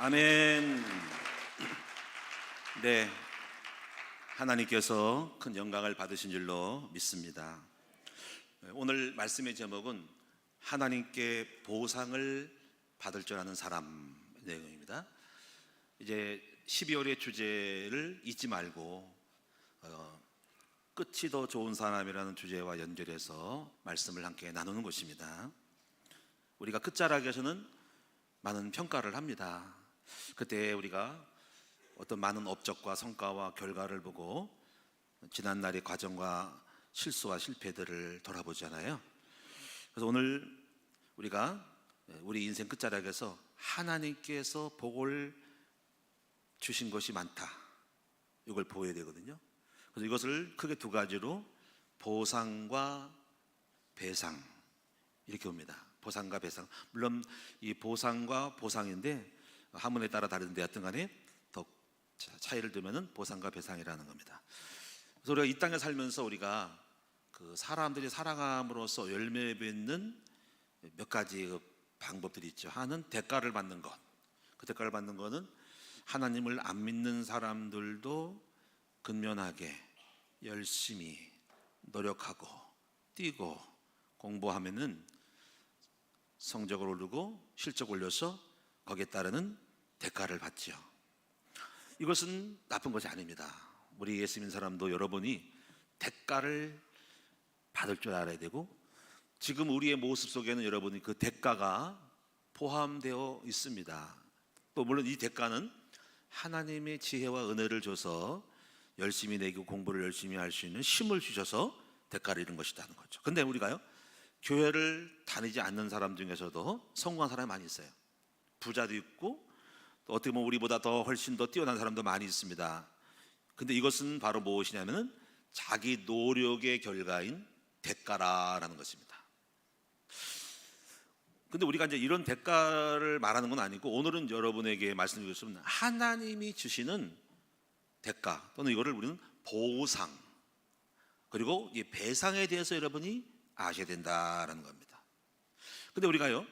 아멘. 네, 하나님께서 큰 영광을 받으신 줄로 믿습니다. 오늘 말씀의 제목은 하나님께 보상을 받을 줄 아는 사람 내용입니다. 이제 12월의 주제를 잊지 말고 끝이 더 좋은 사람이라는 주제와 연결해서 말씀을 함께 나누는 것입니다. 우리가 끝자락에서는 많은 평가를 합니다. 그때 우리가 어떤 많은 업적과 성과와 결과를 보고 지난날의 과정과 실수와 실패들을 돌아보잖아요. 그래서 오늘 우리가 우리 인생 끝자락에서 하나님께서 복을 주신 것이 많다, 이걸 보여야 되거든요. 그래서 이것을 크게 두 가지로 보상과 배상 이렇게 봅니다. 보상과 배상. 물론 이 보상과 보상인데 한문에 따라 다른데 하여튼 간에 더 차이를 두면은 보상과 배상이라는 겁니다. 그래서 우리가 이 땅에 살면서 우리가 그 사람들이 살아감으로써 열매 맺는 몇 가지 방법들이 있죠. 하나는 대가를 받는 것. 그 대가를 받는 거는 하나님을 안 믿는 사람들도 근면하게 열심히 노력하고 뛰고 공부하면은 성적을 오르고 실적 올려서 거기에 따르는 대가를 받죠. 이것은 나쁜 것이 아닙니다. 우리 예수 믿는 사람도 여러분이 대가를 받을 줄 알아야 되고, 지금 우리의 모습 속에는 여러분이 그 대가가 포함되어 있습니다. 또 물론 이 대가는 하나님의 지혜와 은혜를 줘서 열심히 내고 공부를 열심히 할 수 있는 힘을 주셔서 대가를 이룬 것이라는 거죠. 근데 우리가요, 교회를 다니지 않는 사람 중에서도 성공한 사람이 많이 있어요. 부자도 있고 또 어떻게 보면 우리보다 더 훨씬 더 뛰어난 사람도 많이 있습니다. 근데 이것은 바로 무엇이냐면은 자기 노력의 결과인 대가라는 것입니다. 근데 우리가 이제 이런 대가를 말하는 건 아니고, 오늘은 여러분에게 말씀드릴 수 있는 하나님이 주시는 대가, 또는 이거를 우리는 보상, 그리고 이 배상에 대해서 여러분이 아셔야 된다라는 겁니다. 근데 우리가요,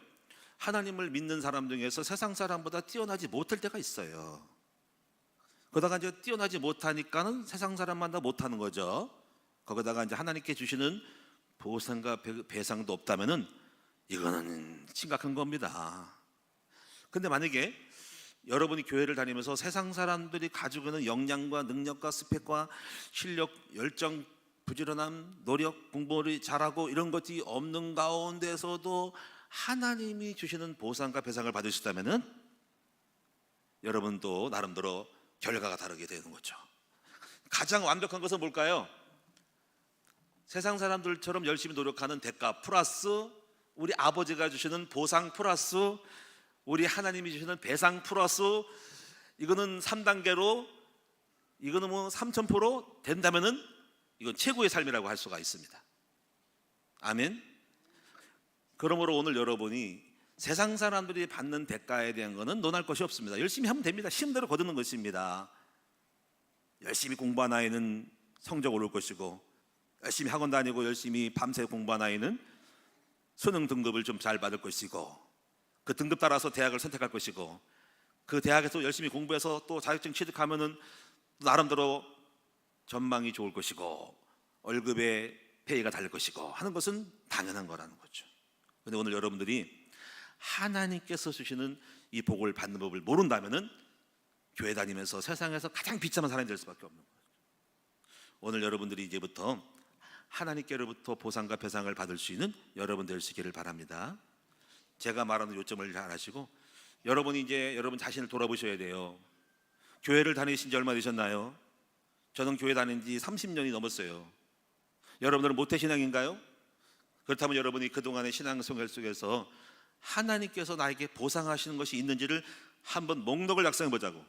하나님을 믿는 사람 중에서 세상 사람보다 뛰어나지 못할 때가 있어요. 그러다가 이제 뛰어나지 못하니까는 세상 사람마다 못하는 거죠. 거기다가 이제 하나님께 주시는 보상과 배상도 없다면은 이거는 심각한 겁니다. 근데 만약에 여러분이 교회를 다니면서 세상 사람들이 가지고 있는 역량과 능력과 스펙과 실력, 열정, 부지런함, 노력, 공부를 잘하고 이런 것이 없는 가운데서도 하나님이 주시는 보상과 배상을 받으셨다면은 여러분도 나름대로 결과가 다르게 되는 거죠. 가장 완벽한 것은 뭘까요? 세상 사람들처럼 열심히 노력하는 대가 플러스 우리 아버지가 주시는 보상 플러스 우리 하나님이 주시는 배상 플러스, 이거는 3단계로, 이거는 뭐 3000% 된다면은 이건 최고의 삶이라고 할 수가 있습니다. 아멘. 그러므로 오늘 여러분이 세상 사람들이 받는 대가에 대한 거는 논할 것이 없습니다. 열심히 하면 됩니다. 힘대로 거두는 것입니다. 열심히 공부한 아이는 성적 오를 것이고, 열심히 학원 다니고 열심히 밤새 공부한 아이는 수능 등급을 좀 잘 받을 것이고, 그 등급 따라서 대학을 선택할 것이고, 그 대학에서 열심히 공부해서 또 자격증 취득하면은 나름대로 전망이 좋을 것이고, 월급의 페이가 달릴 것이고 하는 것은 당연한 거라는 거죠. 근데 오늘 여러분들이 하나님께서 주시는 이 복을 받는 법을 모른다면은 교회 다니면서 세상에서 가장 비참한 사람이 될 수밖에 없는 거예요. 오늘 여러분들이 이제부터 하나님께로부터 보상과 배상을 받을 수 있는 여러분 되시기를 바랍니다. 제가 말하는 요점을 잘 아시고, 여러분이 이제 여러분 자신을 돌아보셔야 돼요. 교회를 다니신 지 얼마 되셨나요? 저는 교회 다닌 지 30년이 넘었어요. 여러분들은 모태신앙인가요? 그렇다면 여러분이 그동안의 신앙생활 속에서 하나님께서 나에게 보상하시는 것이 있는지를 한번 목록을 작성해 보자고.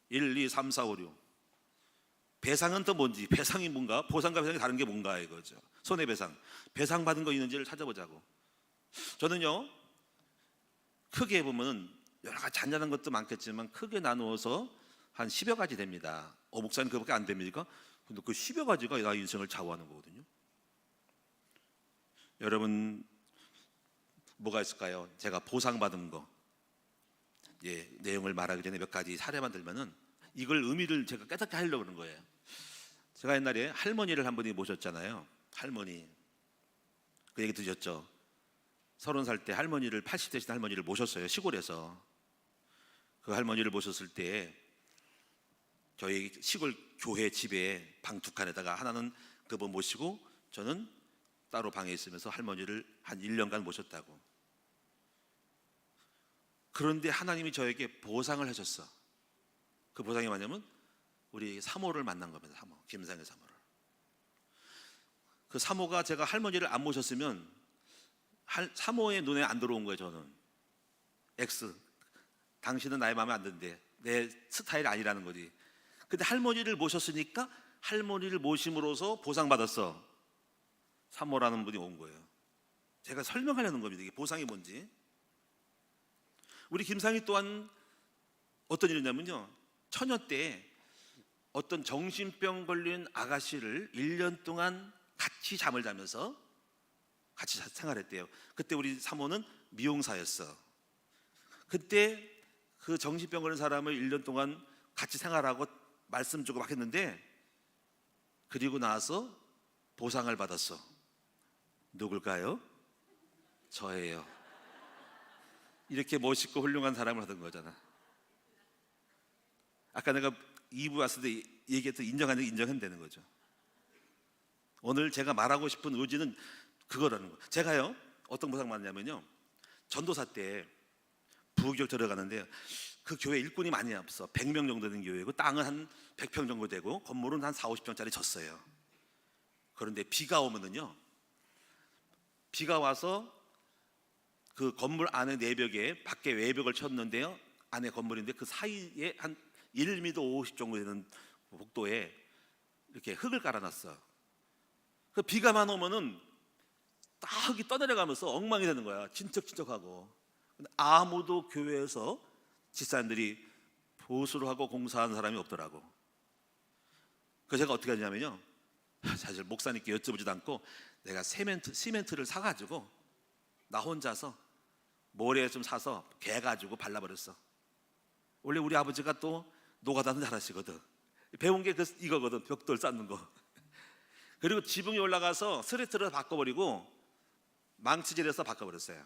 1, 2, 3, 4, 5, 6. 배상은 또 뭔지, 배상이 뭔가, 보상과 배상이 다른 게 뭔가 이거죠. 손해배상, 배상 받은 거 있는지를 찾아보자고. 저는요, 크게 보면 여러 가지 잔잔한 것도 많겠지만 크게 나누어서 한 10여 가지 됩니다. 목사님 그거밖에 안 됩니까? 근데 그 10여 가지가 나 인생을 좌우하는 거거든요. 여러분 뭐가 있을까요? 제가 보상받은 거, 내용을 말하기 전에 몇 가지 사례만 들면은 이걸 의미를 제가 깨닫게 하려고 그러는 거예요. 제가 옛날에 할머니를 한 분이 모셨잖아요. 할머니, 그 얘기 드셨죠? 30살 때 할머니를, 80 되신 할머니를 모셨어요. 시골에서. 그 할머니를 모셨을 때 저희 시골 교회 집에 방 두 칸에다가 하나는 그분 모시고 저는 따로 방에 있으면서 할머니를 한 1년간 모셨다고. 그런데 하나님이 저에게 보상을 하셨어. 그 보상이 뭐냐면 우리 사모를 만난 겁니다. 사모, 김상의 사모를. 그 사모가 제가 할머니를 안 모셨으면 사모의 눈에 안 들어온 거예요. 저는 X, 당신은 나의 마음에 안 드는데 내 스타일이 아니라는 거지. 근데 할머니를 모셨으니까 할머니를 모심으로써 보상받았어. 사모라는 분이 온 거예요. 제가 설명하려는 겁니다. 이게 보상이 뭔지. 우리 김상희 또한 어떤 일이냐면요, 처녀 때 어떤 정신병 걸린 아가씨를 1년 동안 같이 잠을 자면서 같이 생활했대요. 그때 우리 사모는 미용사였어. 그때 그 정신병 걸린 사람을 1년 동안 같이 생활하고 말씀 주고 막 했는데, 그리고 나서 보상을 받았어. 누굴까요? 저예요. 이렇게 멋있고 훌륭한 사람을 하던 거잖아. 아까 내가 2부 왔을 때 얘기했던 인정한다는 거죠. 오늘 제가 말하고 싶은 의지는 그거라는 거예요. 제가요, 어떤 보상 받냐면요, 전도사 때 부교육 들어가는데 그 교회 일꾼이 많이 없어. 100명 정도 되는 교회고 땅은 한 100평 정도 되고 건물은 한 4, 50평짜리 졌어요. 그런데 비가 오면은요, 비가 와서 그 건물 안에 내벽에 밖에 외벽을 쳤는데요, 안에 건물인데 그 사이에 한 1m 50 정도 되는 복도에 이렇게 흙을 깔아놨어. 그 비가만 오면은 딱 흙이 떠내려가면서 엉망이 되는 거야. 진척진척하고. 근데 아무도 교회에서 집사님들이 보수를 하고 공사하는 사람이 없더라고. 그래서 제가 어떻게 하냐면요, 사실 목사님께 여쭤보지도 않고 내가 시멘트를 사가지고 나 혼자서 모래 좀 사서 개가지고 발라버렸어. 원래 우리 아버지가 또 노가다는 잘하시거든. 배운 게 이거거든, 벽돌 쌓는 거. 그리고 지붕에 올라가서 스레트를 바꿔버리고 망치질해서 바꿔버렸어요.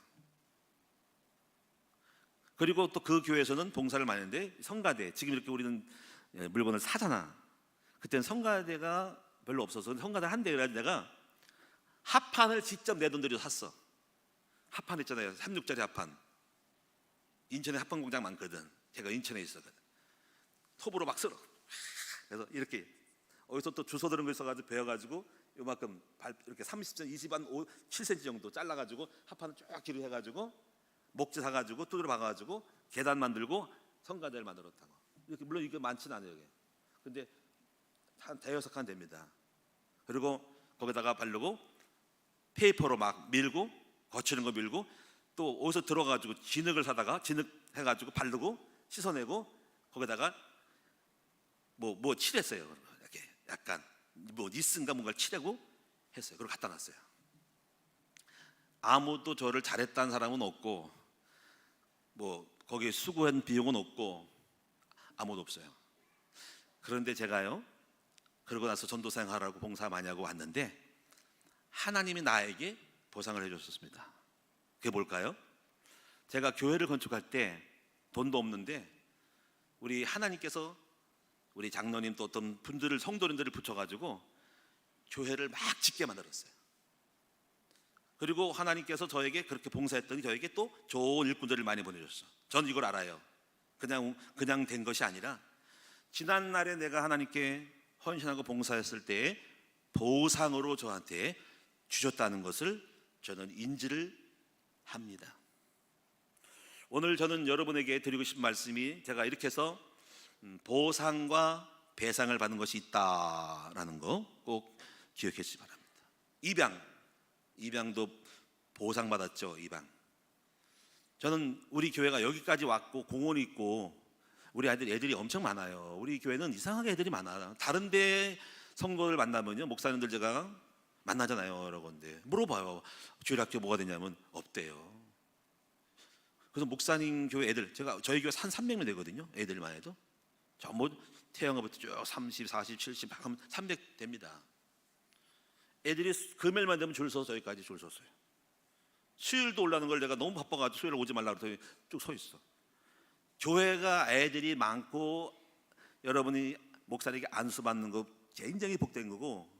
그리고 또 그 교회에서는 봉사를 많이 했는데 성가대, 지금 이렇게 우리는 물건을 사잖아. 그때는 성가대가 별로 없어서 성가대 한 대 그래가지고 내가 합판을 직접 내 돈 들여서 샀어. 합판 있잖아요, 36짜리 합판. 인천에 합판 공장 많거든. 제가 인천에 있었거든. 톱으로 막 쓸어. 그래서 이렇게 어디서 또 주워 들은 거 있어가지고 베어가지고 요만큼 이렇게 30cm, 7cm 정도 잘라가지고 합판을 쫙 길게 해가지고 목재 사가지고 두드려 박아가지고 계단 만들고 성가대를 만들었다고. 이렇게 물론 이게 많지는 않아요. 이게. 근데 한 대여섯 칸 됩니다. 그리고 거기다가 바르고 페이퍼로 막 밀고 거치는 거 밀고 또 어디서 들어가지고 진흙을 사다가 진흙 해가지고 바르고 씻어내고 거기다가 뭐 칠했어요. 이렇게 약간 뭐 니스인가 뭔가를 칠하고 했어요. 그리고 갖다 놨어요. 아무도 저를 잘했다는 사람은 없고 뭐 거기에 수고한 비용은 없고 아무도 없어요. 그런데 제가요, 그러고 나서 전도사행 하라고 봉사 많이 하고 왔는데 하나님이 나에게 보상을 해줬습니다. 그게 뭘까요? 제가 교회를 건축할 때 돈도 없는데 우리 하나님께서 우리 장로님 또 어떤 분들을, 성도님들을 붙여가지고 교회를 막 짓게 만들었어요. 그리고 하나님께서 저에게 그렇게 봉사했더니 저에게 또 좋은 일꾼들을 많이 보내줬어. 저는 이걸 알아요. 그냥 된 것이 아니라 지난날에 내가 하나님께 헌신하고 봉사했을 때 보상으로 저한테 주셨다는 것을 저는 인지를 합니다. 오늘 저는 여러분에게 드리고 싶은 말씀이, 제가 이렇게 해서 보상과 배상을 받는 것이 있다라는 거 꼭 기억해 주시기 바랍니다. 입양도 보상받았죠. 입양. 저는 우리 교회가 여기까지 왔고 공원이 있고 우리 애들이 엄청 많아요. 우리 교회는 이상하게 애들이 많아. 다른 데 성도들 만나면요, 목사님들 제가 만나잖아요, 여러 건데 물어봐요. 주일학교 뭐가 되냐면 없대요. 그래서 목사님 교회 애들, 저희 교회 한 300명 되거든요. 애들만 해도 전부 태영아부터 쭉 30, 40, 70 하면 300 됩니다. 애들이 금요일만 되면 줄 서서 여기까지 줄 섰어요. 수요일도 올라는 걸 내가 너무 바빠가지고 수요일 오지 말라고 그랬더니 쭉 서 있어. 교회가 애들이 많고 여러분이 목사님에게 안수받는 거 굉장히 복된 거고,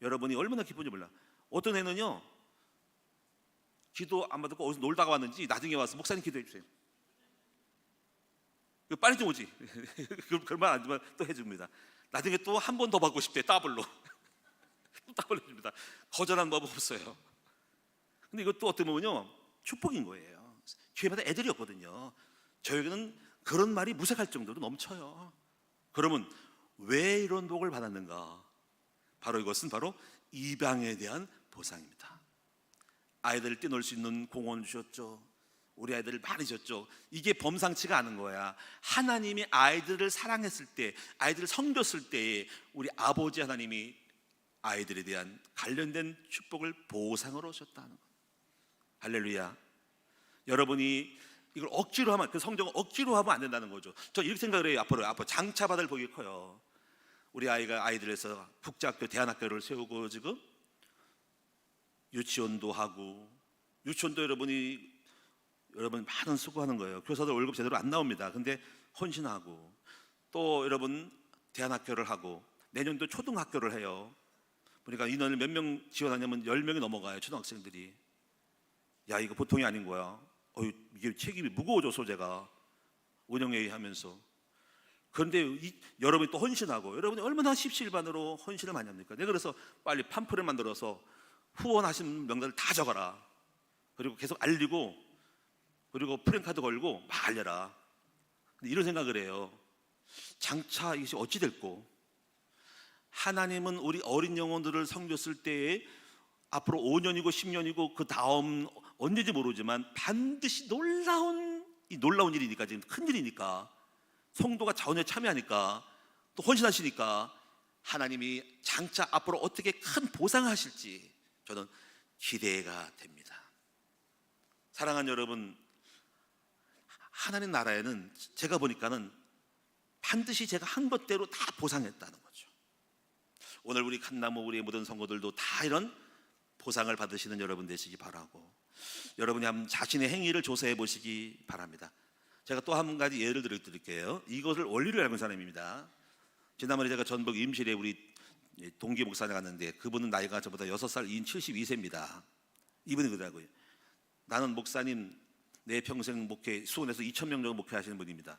여러분이 얼마나 기쁜지 몰라. 어떤 애는요, 기도 안 받고 어디서 놀다가 왔는지 나중에 와서 목사님 기도해 주세요. 빨리 좀 오지. 그만 안 주면 또 해줍니다. 나중에 또 한 번 더 받고 싶대. 더블로. 또 더블로 해줍니다. 거절한 법 없어요. 근데 이것도 어떻게 보면요, 축복인 거예요. 교회마다 애들이 없거든요. 저에게는 그런 말이 무색할 정도로 넘쳐요. 그러면 왜 이런 복을 받았는가? 바로 이것은 바로 입양에 대한 보상입니다. 아이들을 뛰놀 수 있는 공원 주셨죠. 우리 아이들을 많이 줬죠. 이게 범상치가 않은 거야. 하나님이 아이들을 사랑했을 때, 아이들을 섬겼을 때에 우리 아버지 하나님이 아이들에 대한 관련된 축복을 보상으로 주셨다는 것. 할렐루야. 여러분이 이걸 억지로 하면, 그 성경을 억지로 하면 안 된다는 거죠. 저 이렇게 생각을 해요. 앞으로 장차받을 복이 커요. 우리 아이들에서 국제학교, 대안학교를 세우고 지금 유치원도 하고, 유치원도 여러분 많은 수고하는 거예요. 교사들 월급 제대로 안 나옵니다. 근데 헌신하고, 또 여러분 대안학교를 하고, 내년도 초등학교를 해요. 그러니까 인원을 몇 명 지원하냐면 10명이 넘어가요. 초등학생들이. 야, 이거 보통이 아닌 거야. 이게 책임이 무거워져, 소재가. 운영회의 하면서. 그런데 여러분이 또 헌신하고, 여러분이 얼마나 십시일반으로 헌신을 많이 합니까? 내가 그래서 빨리 팜플을 만들어서 후원하신 명단을 다 적어라. 그리고 계속 알리고, 그리고 프랭카드 걸고 막 알려라. 근데 이런 생각을 해요. 장차 이것이 어찌 될꼬? 하나님은 우리 어린 영혼들을 섬겼을 때에 앞으로 5년이고 10년이고 그 다음 언제인지 모르지만 반드시 놀라운 일이니까, 지금 큰 일이니까, 성도가 자원에 참여하니까, 또 헌신하시니까 하나님이 장차 앞으로 어떻게 큰 보상을 하실지 저는 기대가 됩니다. 사랑하는 여러분, 하나님 나라에는 제가 보니까는 반드시 제가 한 것대로 다 보상했다는 거죠. 오늘 우리 칸나무, 우리의 모든 성도들도 다 이런 보상을 받으시는 여러분 되시기 바라고, 여러분이 한번 자신의 행위를 조사해 보시기 바랍니다. 제가 또 한 가지 예를 드릴게요. 이것을 원리를 알고 있는 사람입니다. 지난번에 제가 전북 임실에 우리 동기 목사님 갔는데, 그분은 나이가 저보다 6살 72세입니다. 이분이 그러더라고요. 나는 목사님 내 평생 목회, 수원에서 2,000명 정도 목회하시는 분입니다.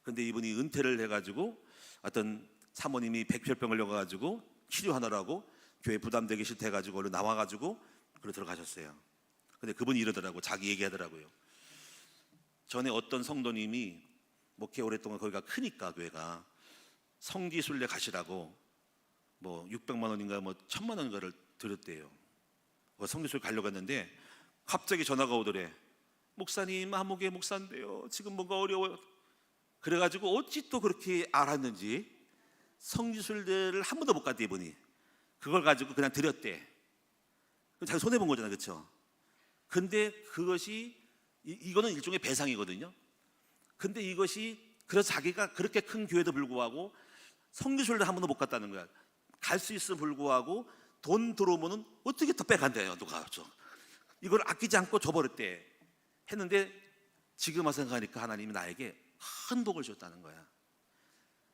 근데 이분이 은퇴를 해가지고 어떤 사모님이 백혈병을 걸려가지고 치료하느라고 교회 부담되기 싫다 해가지고 얼른 나와가지고 그러 들어가셨어요. 근데 그분이 이러더라고, 자기 얘기하더라고요. 전에 어떤 성도님이 목회 오랫동안, 거기가 크니까 교회가, 성지순례 가시라고 뭐 600만 원인가 뭐 1000만 원인가를 드렸대요. 성지순례 가려고 했는데 갑자기 전화가 오더래. 목사님, 한목의 목사인데요, 지금 뭔가 어려워요. 그래가지고 어찌 또 그렇게 알았는지 성지순례를 한 번도 못 갔대, 이분이. 그걸 가지고 그냥 드렸대. 자기 손해본 거잖아요, 그렇죠? 근데 그것이 이거는 일종의 배상이거든요. 근데 이것이, 그래서 자기가 그렇게 큰 교회도 불구하고 성지순례를 한 번도 못 갔다는 거야. 갈 수 있음에 불구하고 돈 들어오면은 어떻게 더 빼간대요, 누가. 이걸 아끼지 않고 줘버렸대. 했는데 지금 와서 생각하니까 하나님이 나에게 큰 복을 줬다는 거야.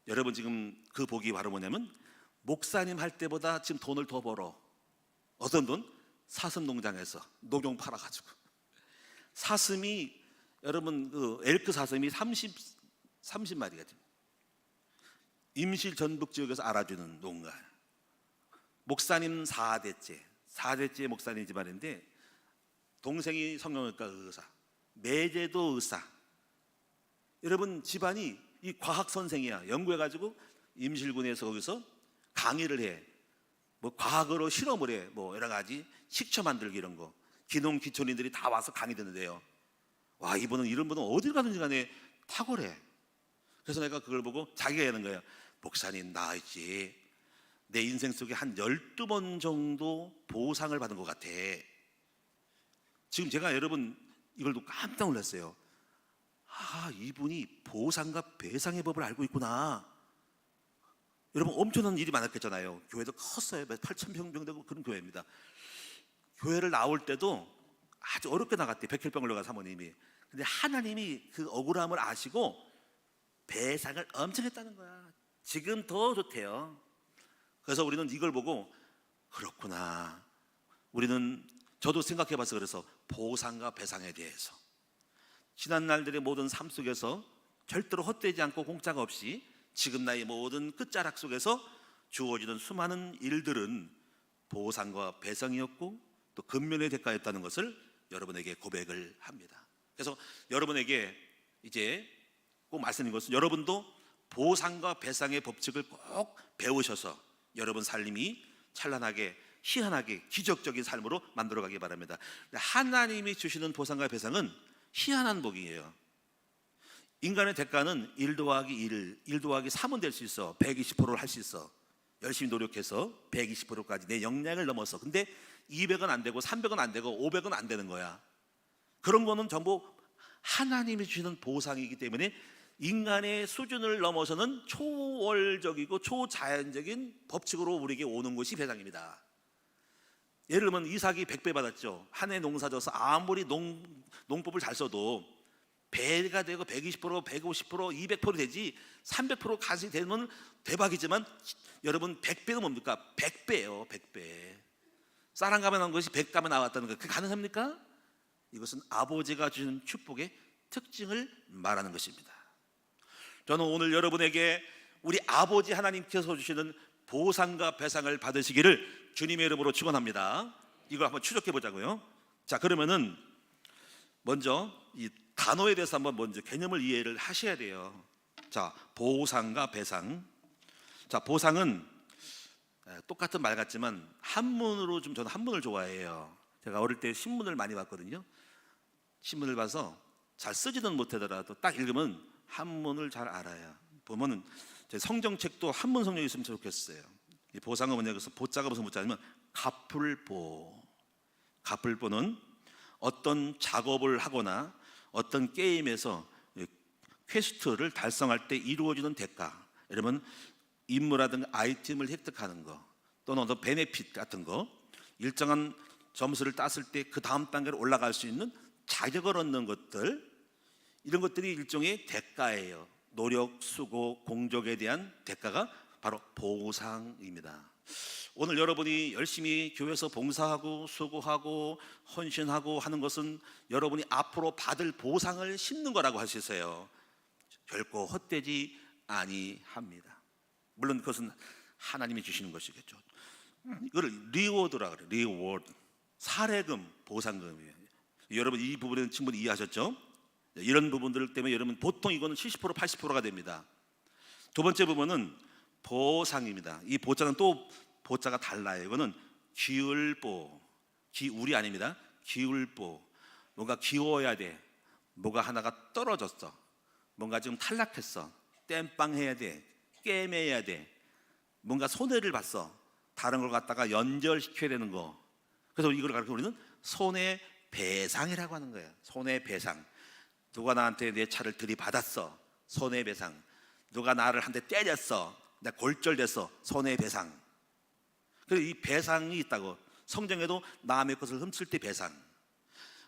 여러분, 지금 그 복이 바로 뭐냐면, 목사님 할 때보다 지금 돈을 더 벌어. 어떤 돈? 사슴 농장에서 녹용 팔아가지고. 사슴이, 여러분, 그 엘크 사슴이 30마리가 됩니다. 임실 전북 지역에서 알아주는 농가. 목사님 4대째 목사님 집안인데, 동생이 성형외과 의사, 매제도 의사. 여러분, 집안이 이 과학 선생이야. 연구해가지고 임실군에서 거기서 강의를 해. 뭐 과학으로 실험을 해. 뭐 여러 가지 식초 만들기 이런 거. 기농 기촌인들이 다 와서 강의 듣는데요. 와, 이런 분은 어딜 가든지 간에 탁월해. 그래서 내가 그걸 보고 자기가 하는 거예요. 목사님, 나 이제 내 인생 속에 한 12번 정도 보상을 받은 것 같아. 지금 제가 여러분 이걸 또 깜짝 놀랐어요. 이분이 보상과 배상의 법을 알고 있구나. 여러분 엄청난 일이 많았겠잖아요. 교회도 컸어요. 8,000평 되고 그런 교회입니다. 교회를 나올 때도 아주 어렵게 나갔대. 백혈병을 걸려간 사모님이. 근데 하나님이 그 억울함을 아시고 배상을 엄청 했다는 거야. 지금 더 좋대요. 그래서 우리는 이걸 보고 그렇구나. 저도 생각해봐서 그래서 보상과 배상에 대해서 지난 날들의 모든 삶 속에서 절대로 헛되지 않고 공짜가 없이 지금 나의 모든 끝자락 속에서 주어지는 수많은 일들은 보상과 배상이었고 또 근면의 대가였다는 것을 여러분에게 고백을 합니다. 그래서 여러분에게 이제 꼭 말씀드린 것은 여러분도 보상과 배상의 법칙을 꼭 배우셔서 여러분 삶이 찬란하게 희한하게 기적적인 삶으로 만들어가기 바랍니다. 하나님이 주시는 보상과 배상은 희한한 복이에요. 인간의 대가는 1 더하기 1 더하기 3은 될 수 있어. 120%를 할 수 있어. 열심히 노력해서 120%까지 내 역량을 넘어서. 근데 200은 안 되고 300은 안 되고 500은 안 되는 거야. 그런 거는 전부 하나님이 주시는 보상이기 때문에 인간의 수준을 넘어서는 초월적이고 초자연적인 법칙으로 우리에게 오는 것이 배상입니다. 예를 들면 이삭이 100배 받았죠. 한 해 농사 져서 아무리 농법을 잘 써도 배가 되고 120%, 150%, 200% 되지 300%까지 되면 대박이지만 여러분 100배는 뭡니까? 100배예요. 100배. 쌀 한 가마 나온 것이 100가마 나왔다는 거, 그게 가능합니까? 이것은 아버지가 주시는 축복의 특징을 말하는 것입니다. 저는 오늘 여러분에게 우리 아버지 하나님께서 주시는 보상과 배상을 받으시기를 주님의 이름으로 축원합니다. 이걸 한번 추적해 보자고요. 자, 그러면은 먼저 이 단어에 대해서 한번 먼저 개념을 이해를 하셔야 돼요. 자, 보상과 배상. 자, 보상은 똑같은 말 같지만 한문으로 저는 한문을 좋아해요. 제가 어릴 때 신문을 많이 봤거든요. 신문을 봐서 잘 쓰지는 못하더라도 딱 읽으면 한문을 잘 알아요. 보면은 제 성경책도 한문 성경이 있으면 좋겠어요. 이 보상은 뭐냐 그래서 보자가 무슨 보자냐면 갚을보. 갚을보는 어떤 작업을 하거나 어떤 게임에서 퀘스트를 달성할 때 이루어지는 대가. 여러분 임무라든가 아이템을 획득하는 거 또는 어떤 베네핏 같은 거, 일정한 점수를 땄을 때 그 다음 단계로 올라갈 수 있는 자격을 얻는 것들, 이런 것들이 일종의 대가예요. 노력, 수고, 공적에 대한 대가가 바로 보상입니다. 오늘 여러분이 열심히 교회에서 봉사하고 수고하고 헌신하고 하는 것은 여러분이 앞으로 받을 보상을 심는 거라고 할 수 있어요. 결코 헛되지 아니합니다. 물론 그것은 하나님이 주시는 것이겠죠. 이걸 리워드라 그래요. 리워드. 사례금, 보상금이에요. 여러분 이 부분은 충분히 이해하셨죠? 이런 부분들 때문에 여러분 보통 이거는 70% 80%가 됩니다. 두 번째 부분은 보상입니다. 이 보자는 또 보자가 달라요. 이거는 기울보, 기울이 아닙니다. 기울보. 뭔가 기워야 돼. 뭐가 하나가 떨어졌어. 뭔가 지금 탈락했어. 땜빵해야 돼. 깨매야 돼. 뭔가 손해를 봤어. 다른 걸 갖다가 연결시켜야 되는 거. 그래서 이걸 가르쳐 우리는 손해배상이라고 하는 거예요. 손해배상. 누가 나한테 내 차를 들이받았어. 손해배상. 누가 나를 한 대 때렸어. 내가 골절됐어. 손해배상. 그래서 이 배상이 있다고. 성경에도 남의 것을 훔칠 때 배상.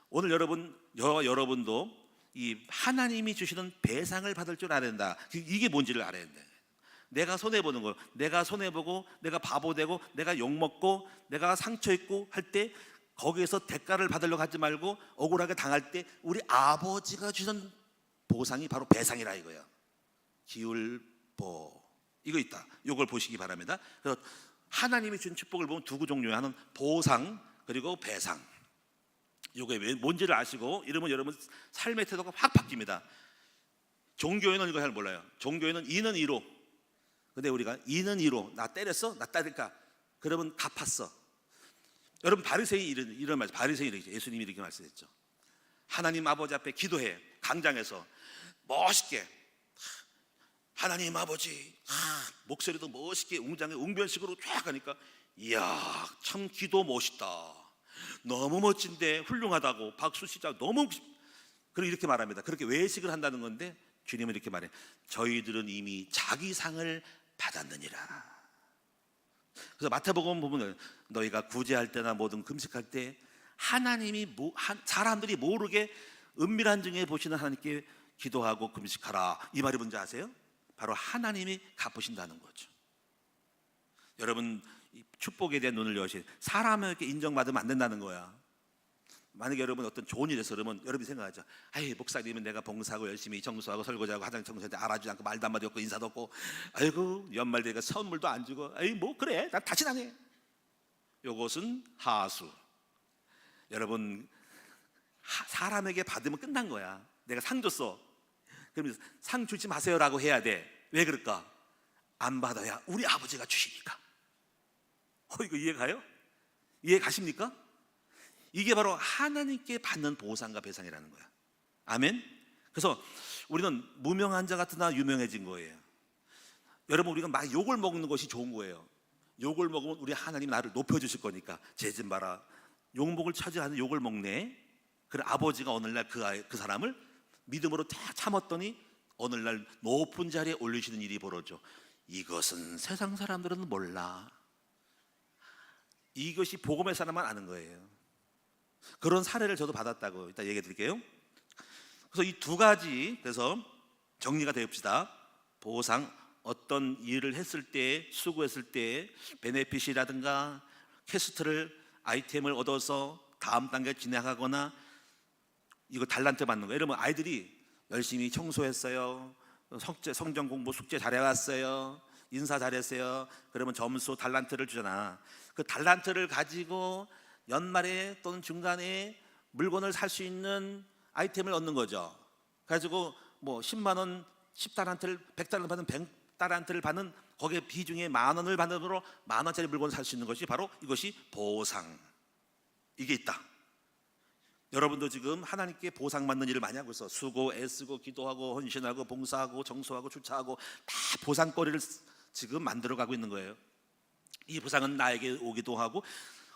오늘 여러분도 이 하나님이 주시는 배상을 받을 줄 알아야 된다. 이게 뭔지를 알아야 된다. 내가 손해보는 거, 내가 손해보고 내가 바보 되고 내가 욕먹고 내가 상처 입고 할 때 거기에서 대가를 받으려고 하지 말고 억울하게 당할 때 우리 아버지가 주신 보상이 바로 배상이라 이거예요. 기울보. 이거 있다. 이걸 보시기 바랍니다. 그래서 하나님이 준 축복을 보면 두 종류의 하나는 보상 그리고 배상. 이게 뭔지를 아시고 이러면 여러분 삶의 태도가 확 바뀝니다. 종교에는 이거 잘 몰라요. 종교에는 이는 이로. 근데 우리가 이는 이로. 나 때렸어? 나 때릴까? 그러면 갚았어. 여러분 바리새인이 이런 말, 바리새인이 예수님이 이렇게 말씀했죠. 하나님 아버지 앞에 기도해. 강장에서 멋있게 하나님 아버지, 목소리도 멋있게 웅변식으로 쫙 하니까 이야 참 기도 멋있다. 너무 멋진데 훌륭하다고 박수 치자. 너무 그리고 이렇게 말합니다. 그렇게 외식을 한다는 건데 주님은 이렇게 말해. 저희들은 이미 자기 상을 받았느니라. 그래서 마태복음 보면 너희가 구제할 때나 뭐든 금식할 때 하나님이 사람들이 모르게 은밀한 중에 보시는 하나님께 기도하고 금식하라. 이 말이 뭔지 아세요? 바로 하나님이 갚으신다는 거죠. 여러분 축복에 대한 눈을 여시. 사람에게 인정받으면 안 된다는 거야. 만약에 여러분 어떤 좋은 일 해서 그러면 여러분이 생각하죠. 아이 목사님은 내가 봉사하고 열심히 청소하고 설거지하고 화장 청소하는데 알아주지 않고 말도 한마디 없고 인사도 없고, 아이고 연말 되니까 선물도 안 주고, 아이 뭐 그래 난 다시 안 해. 요것은 하수. 여러분 사람에게 받으면 끝난 거야. 내가 상 줬어. 그러면 상 주지 마세요라고 해야 돼. 왜 그럴까? 안 받아야 우리 아버지가 주시니까. 이거 이해 가요? 이해 가십니까? 이게 바로 하나님께 받는 보상과 배상이라는 거야. 아멘. 그래서 우리는 무명한 자 같으나 유명해진 거예요. 여러분 우리가 막 욕을 먹는 것이 좋은 거예요. 욕을 먹으면 우리 하나님 나를 높여주실 거니까. 쟤좀 봐라, 욕먹을 처지 않은 욕을 먹네. 그래 아버지가 오늘날 그 사람을 믿음으로 다 참았더니 오늘날 높은 자리에 올리시는 일이 벌어져. 이것은 세상 사람들은 몰라. 이것이 복음의 사람만 아는 거예요. 그런 사례를 저도 받았다고 이따 얘기해 드릴게요. 그래서 이 두 가지, 그래서 정리가 되읍시다. 보상, 어떤 일을 했을 때, 수고했을 때 베네핏이라든가 캐스트를, 아이템을 얻어서 다음 단계 진행하거나 이거 달란트 받는 거. 이러면 아이들이 열심히 청소했어요, 성경 공부 숙제 잘해왔어요, 인사 잘했어요. 그러면 점수 달란트를 주잖아. 그 달란트를 가지고 연말에 또는 중간에 물건을 살 수 있는 아이템을 얻는 거죠. 가지고 뭐 10만 원, 10달란트를 100달란트 받는 100달란트를 받는 거기에 비중에 만 원을 받는으로 만 원짜리 물건을 살 수 있는 것이 바로 이것이 보상. 이게 있다. 여러분도 지금 하나님께 보상받는 일을 많이 하고 있어. 수고, 애쓰고, 기도하고, 헌신하고, 봉사하고, 정소하고, 주차하고 다 보상거리를 지금 만들어가고 있는 거예요. 이 보상은 나에게 오기도 하고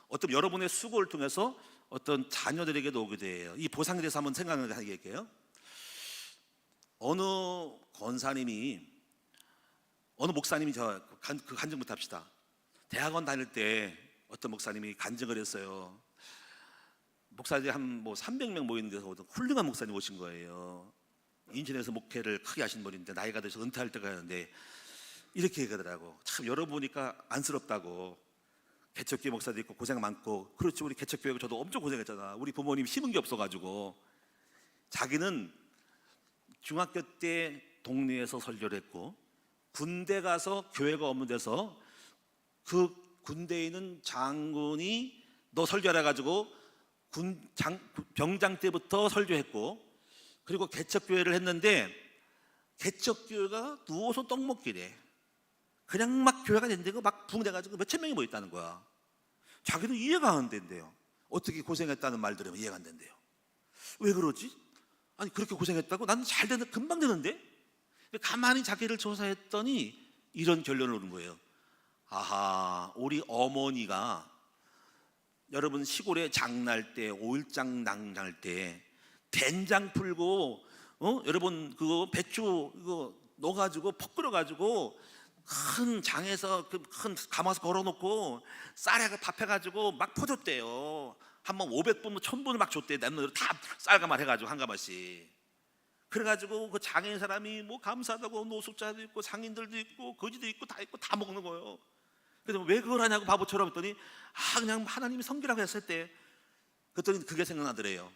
어떤 여러분의 수고를 통해서 어떤 자녀들에게도 오기도 해요. 이 보상에 대해서 한번 생각을 하게요. 어느 권사님이, 어느 목사님이 그 간증부터 합시다. 대학원 다닐 때 어떤 목사님이 간증을 했어요. 목사들이 한 300명 모이는 데서 어떤 훌륭한 목사님 오신 거예요. 인천에서 목회를 크게 하신 분인데 나이가 돼서 은퇴할 때가 있는데 이렇게 얘기하더라고. 참 열어보니까 안쓰럽다고. 개척교회 목사도 있고 고생 많고. 그렇지, 우리 개척교회가 저도 엄청 고생했잖아. 우리 부모님 심은 게 없어가지고. 자기는 중학교 때 동네에서 설교를 했고 군대 가서 교회가 없는 데서 그 군대에 있는 장군이 너 설교하라 가지고 병장 때부터 설교했고, 그리고 개척교회를 했는데 개척교회가 누워서 떡 먹기래. 그냥 막 교회가 된다고 막 붕대가지고 몇천 명이 모였다는 거야. 자기는 이해가 안 된대요. 어떻게 고생했다는 말 들으면 이해가 안 된대요. 왜 그러지? 아니 그렇게 고생했다고? 나는 잘 되는, 금방 되는데? 가만히 자기를 조사했더니 이런 결론을 얻은 거예요. 아하, 우리 어머니가 여러분 시골에 장날 때, 오일장 낭날 때 된장 풀고 여러분 그거 배추 이거 넣어가지고 퍽 끓여가지고 큰 장에서 그 큰 가마솥 걸어놓고 쌀에 밥해가지고 막 퍼줬대요. 한번 500분, 1000분을 막 줬대. 남들 다 쌀가마를 해가지고 한 가마씩. 그래가지고 그 장애인 사람이 뭐 감사하다고 노숙자도 있고 상인들도 있고 거지도 있고 다 먹는 거예요. 그래서 왜 그걸 하냐고 바보처럼 했더니 그냥 하나님이 섬기라고 했을 때, 그랬더니 그게 생각나더래요.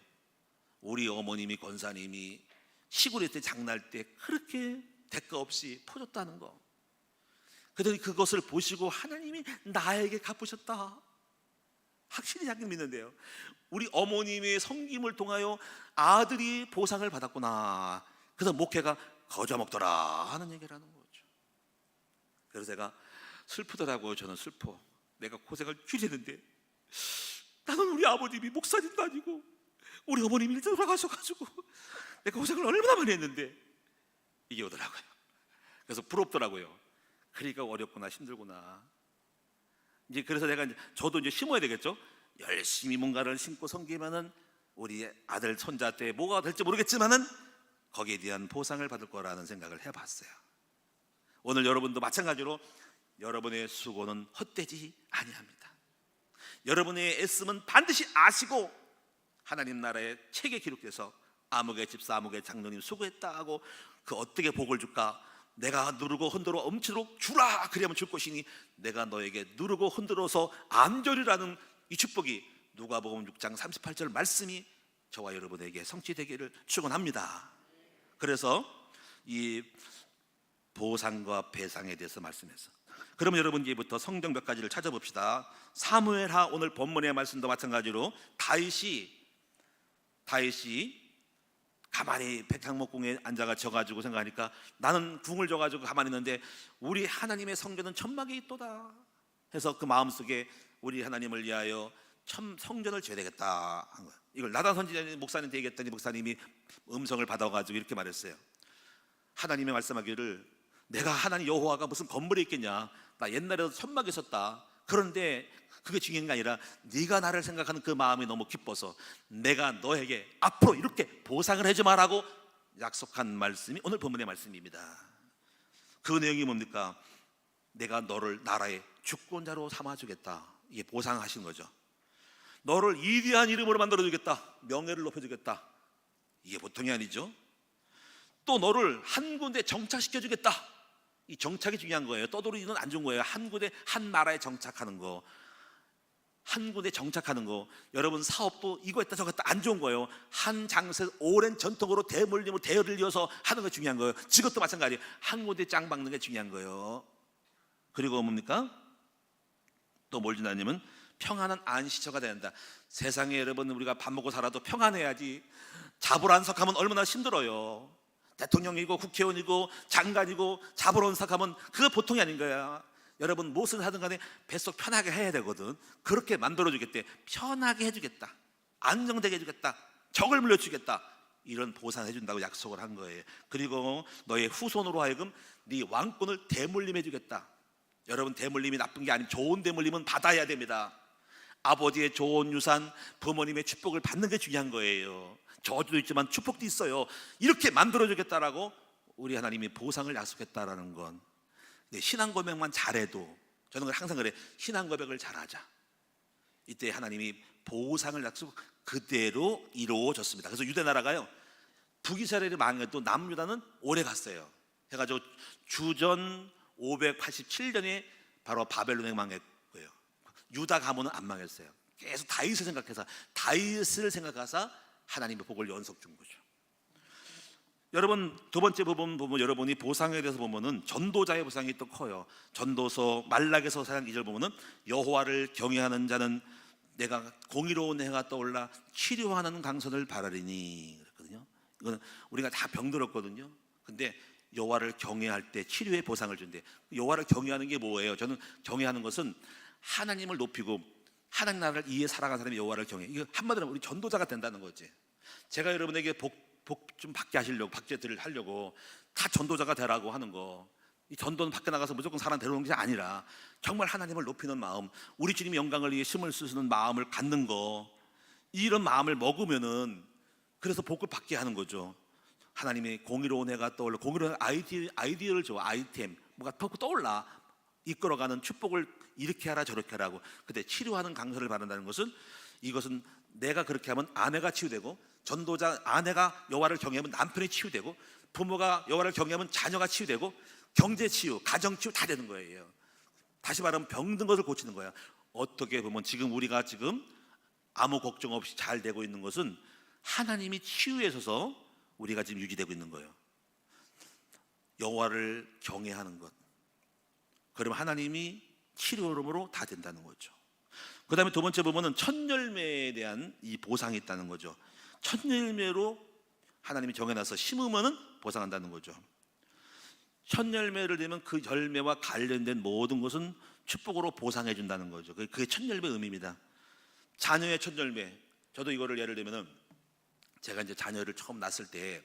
우리 어머님이 권사님이 시골에 때 장날 때 그렇게 대가 없이 퍼줬다는 거. 그랬더니 그것을 보시고 하나님이 나에게 갚으셨다. 확실히 자기는 믿는데요. 우리 어머님의 섬김을 통하여 아들이 보상을 받았구나. 그래서 목회가 거저먹더라 하는 얘기를 하는 거죠. 그래서 제가 슬프더라고요. 저는 슬퍼. 내가 고생을 줄이는데 나는 우리 아버님이 목사님도 아니고 우리 어머님이 일찍 돌아가셔가지고 내가 고생을 얼마나 많이 했는데 이게 오더라고요. 그래서 부럽더라고요. 그러니까 어렵구나, 힘들구나. 이제 그래서 저도 이제 심어야 되겠죠. 열심히 뭔가를 심고 섬기면은 우리 아들 손자 때 뭐가 될지 모르겠지만은 거기에 대한 보상을 받을 거라는 생각을 해봤어요. 오늘 여러분도 마찬가지로 여러분의 수고는 헛되지 아니합니다. 여러분의 애씀은 반드시 아시고 하나님 나라의 책에 기록돼서 아무개 집사 아무개 장로님 수고했다 하고 그 어떻게 복을 줄까? 내가 누르고 흔들어 엄치도록 주라 그리하면 줄 것이니 내가 너에게 누르고 흔들어서 안 주리라는 이 축복이 누가복음 6장 38절 말씀이 저와 여러분에게 성취되기를 축원합니다. 그래서 이 보상과 배상에 대해서 말씀해서 그러면 여러분 이제부터 성경 몇 가지를 찾아봅시다. 사무엘하 오늘 본문의 말씀도 마찬가지로 다윗이 가만히 백향목궁에 앉아가 져가지고 생각하니까 나는 궁을 져가지고 가만히 있는데 우리 하나님의 성전은 천막에 있도다 해서 그 마음속에 우리 하나님을 위하여 성전을 지어야 되겠다 한 거예요. 이걸 나단 선지자 목사님 되겠다니 목사님이 음성을 받아가지고 이렇게 말했어요. 하나님의 말씀하기를 내가 하나님 여호와가 무슨 건물에 있겠냐, 나 옛날에도 천막에 있었다. 그런데 그게 중요한 게 아니라 네가 나를 생각하는 그 마음이 너무 기뻐서 내가 너에게 앞으로 이렇게 보상을 해주마라고 약속한 말씀이 오늘 본문의 말씀입니다. 그 내용이 뭡니까? 내가 너를 나라의 주권자로 삼아주겠다. 이게 보상하신 거죠. 너를 위대한 이름으로 만들어주겠다. 명예를 높여주겠다. 이게 보통이 아니죠. 또 너를 한 군데 정착시켜주겠다. 이 정착이 중요한 거예요. 떠돌이는 안 좋은 거예요. 한 군데 한 나라에 정착하는 거, 한 군데 정착하는 거. 여러분 사업도 이거 했다 저거 했다 안 좋은 거예요. 한 장소에서 오랜 전통으로 대물림으로 대열을 이어서 하는 게 중요한 거예요. 직업도 마찬가지예요. 한 군데 짱 박는 게 중요한 거예요. 그리고 뭡니까? 또 뭘 주냐면 평안한 안식처가 된다. 세상에 여러분 우리가 밥 먹고 살아도 평안해야지. 자불안석하면 얼마나 힘들어요. 대통령이고 국회의원이고 장관이고 자불안석하면 그거 보통이 아닌 거야. 여러분 무엇을 하든 간에 뱃속 편하게 해야 되거든. 그렇게 만들어주겠대. 편하게 해주겠다. 안정되게 해주겠다. 적을 물려주겠다. 이런 보상을 해준다고 약속을 한 거예요. 그리고 너의 후손으로 하여금 네 왕권을 대물림해 주겠다. 여러분 대물림이 나쁜 게 아니고 좋은 대물림은 받아야 됩니다. 아버지의 좋은 유산, 부모님의 축복을 받는 게 중요한 거예요. 저주도 있지만 축복도 있어요. 이렇게 만들어주겠다라고 우리 하나님이 보상을 약속했다라는 건 신앙 고백만 잘해도 저는 항상 그래. 신앙 고백을 잘하자. 이때 하나님이 보상을 약속 그대로 이루어졌습니다. 그래서 유대 나라가요 북이스라엘이 망해도 남유다는 오래 갔어요. 해가지고 주전 587년에 바로 바벨론에 망했고요. 유다 가문은 안 망했어요. 계속 다윗을 생각해서 다윗을 생각해서 하나님의 복을 연속 준 거죠. 여러분 두 번째 부분 보면 여러분이 보상에 대해서 보면은 전도자의 보상이 또 커요. 전도서 말락에서 4장 2절 보면은 여호와를 경외하는 자는 내가 공의로운 해가 떠올라 치료하는 강선을 바라리니 그랬거든요. 이거는 우리가 다 병들었거든요. 근데 여호와를 경외할 때 치료의 보상을 준대. 여호와를 경외하는 게 뭐예요? 저는 경외하는 것은 하나님을 높이고 하나님 나라를 이해 살아가는 사람이 여호와를 경외. 이거 한마디로 우리 전도자가 된다는 거지. 제가 여러분에게 복 좀 받게 하시려고 박제들을 하려고 다 전도자가 되라고 하는 거. 이 전도는 밖에 나가서 무조건 사람 데려오는 게 아니라 정말 하나님을 높이는 마음, 우리 주님 영광을 위해 힘을 쓰시는 마음을 갖는 거. 이런 마음을 먹으면은 그래서 복을 받게 하는 거죠. 하나님의 공의로운 해가 떠올라. 공의로운 아이디어를 줘. 아이템 뭐가 떠올라. 이끌어가는 축복을 이렇게 하라 저렇게 하라고. 근데 치료하는 강서를 바란다는 것은 이것은 내가 그렇게 하면 아내가 치유되고, 전도자 아내가 여호와를 경외하면 남편이 치유되고, 부모가 여호와를 경외하면 자녀가 치유되고, 경제 치유, 가정 치유 다 되는 거예요. 다시 말하면 병든 것을 고치는 거야. 어떻게 보면 지금 우리가 지금 아무 걱정 없이 잘 되고 있는 것은 하나님이 치유해 서서 우리가 지금 유지되고 있는 거예요. 여호와를 경외하는 것. 그러면 하나님이 치료로 다 된다는 거죠. 그 다음에 두 번째 보면은 첫 열매에 대한 이 보상이 있다는 거죠. 첫 열매로 하나님이 정해놔서 심으면은 보상한다는 거죠. 첫 열매를 내면 그 열매와 관련된 모든 것은 축복으로 보상해 준다는 거죠. 그게 첫 열매 의미입니다. 자녀의 첫 열매. 저도 이거를 예를 들면은 제가 이제 자녀를 처음 낳았을 때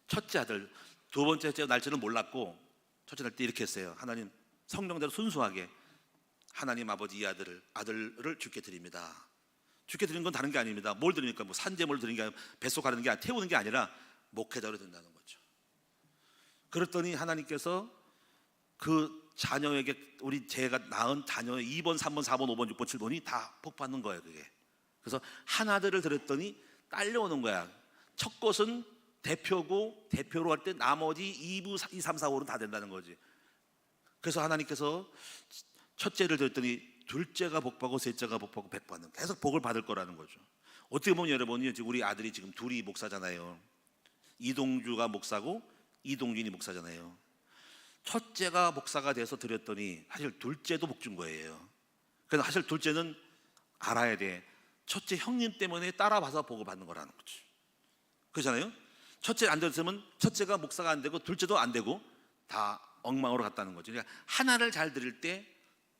첫째 아들, 두 번째 날 줄은 몰랐고 첫째 날 때 이렇게 했어요. 하나님 성령대로 순수하게 하나님 아버지 이 아들을 주께 드립니다. 주께 드리는 건 다른 게 아닙니다. 뭘 드립니까? 뭐 산재물 드리는 게 아니라 뱃속 가르는 게 아니라 태우는 게 아니라 목회자로 된다는 거죠. 그랬더니 하나님께서 그 자녀에게, 우리 제가 낳은 자녀의 2번, 3번, 4번, 5번, 6번, 7번이 다 복받는 거예요. 그게. 그래서 하나들을 드렸더니 딸려오는 거야. 첫 것은 대표고, 대표로 할 때 나머지 2부, 2, 3, 4, 5는 다 된다는 거지. 그래서 하나님께서 첫째를 드렸더니 둘째가 복받고 셋째가 복받고 백받는, 계속 복을 받을 거라는 거죠. 어떻게 보면 여러분이, 우리 아들이 지금 둘이 목사잖아요. 이동주가 목사고 이동진이 목사잖아요. 첫째가 목사가 돼서 드렸더니 사실 둘째도 복 준 거예요. 그래서 사실 둘째는 알아야 돼. 첫째 형님 때문에 따라봐서 복을 받는 거라는 거죠. 그렇잖아요. 첫째 안 됐으면 첫째가 목사가 안 되고 둘째도 안 되고 다 엉망으로 갔다는 거죠. 그러니까 하나를 잘 드릴 때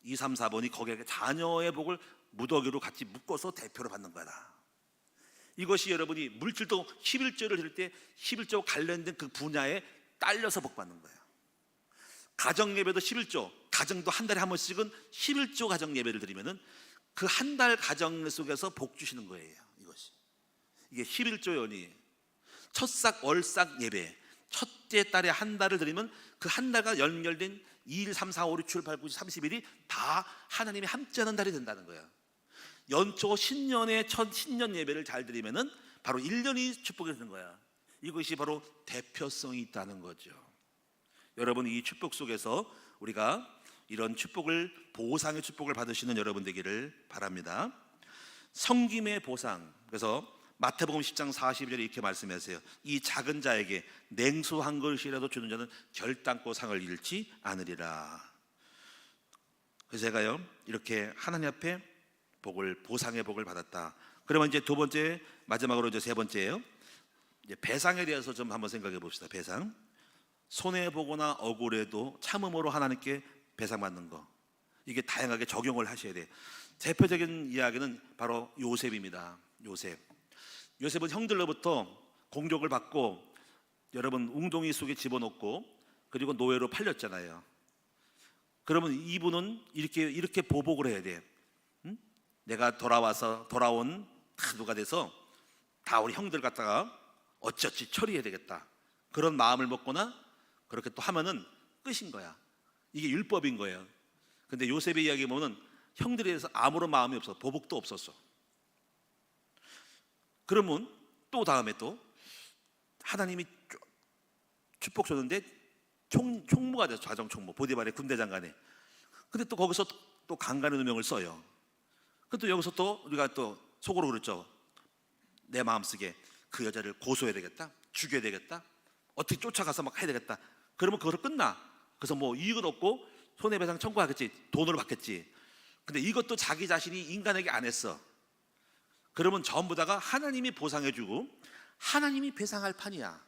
2, 3, 4번이 거기에 자녀의 복을 무더기로 같이 묶어서 대표로 받는 거다. 이것이 여러분이 물질도 11조를 드릴 때 11조 관련된 그 분야에 딸려서 복 받는 거예요. 가정 예배도 11조, 가정도 한 달에 한 번씩은 11조 가정 예배를 드리면은 그 한 달 가정 속에서 복 주시는 거예요. 이게 11조 연이에요. 첫삭 월삭 예배, 첫째 달에 한 달을 드리면 그 한 달과 연결된 2일, 3, 4, 5, 6, 7, 8, 9, 10, 30일이 다 하나님이 함께하는 달이 된다는 거예요. 연초 신년의 첫 신년 예배를 잘 드리면은 바로 1년이 축복이 되는 거야. 이것이 바로 대표성이 있다는 거죠. 여러분, 이 축복 속에서 우리가 이런 축복을, 보상의 축복을 받으시는 여러분 되기를 바랍니다. 섬김의 보상. 그래서 마태복음 10장 42절에 이렇게 말씀하세요. 이 작은 자에게 냉수 한 그릇이라도 주는 자는 결단코 상을 잃지 않으리라. 그래서 제가요, 이렇게 하나님 앞에 복을, 보상의 복을 받았다. 그러면 이제 두 번째, 마지막으로 이제 세 번째예요. 이제 배상에 대해서 좀 한번 생각해 봅시다. 배상. 손해 보거나 억울해도 참음으로 하나님께 배상받는 거, 이게 다양하게 적용을 하셔야 돼요. 대표적인 이야기는 바로 요셉입니다. 요셉은 형들로부터 공격을 받고, 여러분 웅덩이 속에 집어넣고 그리고 노예로 팔렸잖아요. 그러면 이분은 이렇게 보복을 해야 돼. 응? 내가 돌아온 누가 돼서 다 우리 형들 갖다가 어찌어찌 처리해야 되겠다, 그런 마음을 먹거나 그렇게 또 하면은 끝인 거야. 이게 율법인 거예요. 근데 요셉의 이야기 보면 형들에 대해서 아무런 마음이 없어. 보복도 없었어. 그러면 또 다음에 또 하나님이 축복 줬는데 총무가 돼서, 좌정총무, 보디발의 군대 장관에. 근데 또 거기서 또 강간의 누명을 써요. 근데 또 여기서 또 우리가 또 속으로 그랬죠. 내 마음속에 그 여자를 고소해야 되겠다, 죽여야 되겠다, 어떻게 쫓아가서 막 해야 되겠다. 그러면 그거로 끝나. 그래서 뭐 이익은 없고 손해배상 청구하겠지, 돈으로 받겠지. 근데 이것도 자기 자신이 인간에게 안 했어. 그러면 전부 다가 하나님이 보상해주고 하나님이 배상할 판이야.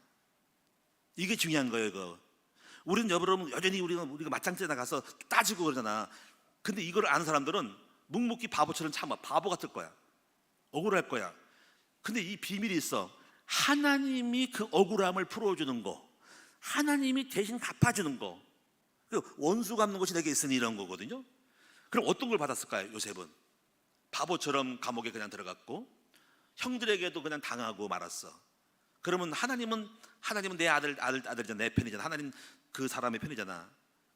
이게 중요한 거예요. 이거. 우리는 여러분 여전히 우리가 맞짱뜨에 나가서 따지고 그러잖아. 근데 이걸 아는 사람들은 묵묵히 바보처럼 참아. 바보 같을 거야. 억울할 거야. 근데 이 비밀이 있어. 하나님이 그 억울함을 풀어주는 거, 하나님이 대신 갚아주는 거, 그 원수 갚는 것이 내게 있으니 이런 거거든요. 그럼 어떤 걸 받았을까요? 요셉은 바보처럼 감옥에 그냥 들어갔고 형들에게도 그냥 당하고 말았어. 그러면 하나님은 내 아들이잖아, 내 편이잖아. 하나님 그 사람의 편이잖아.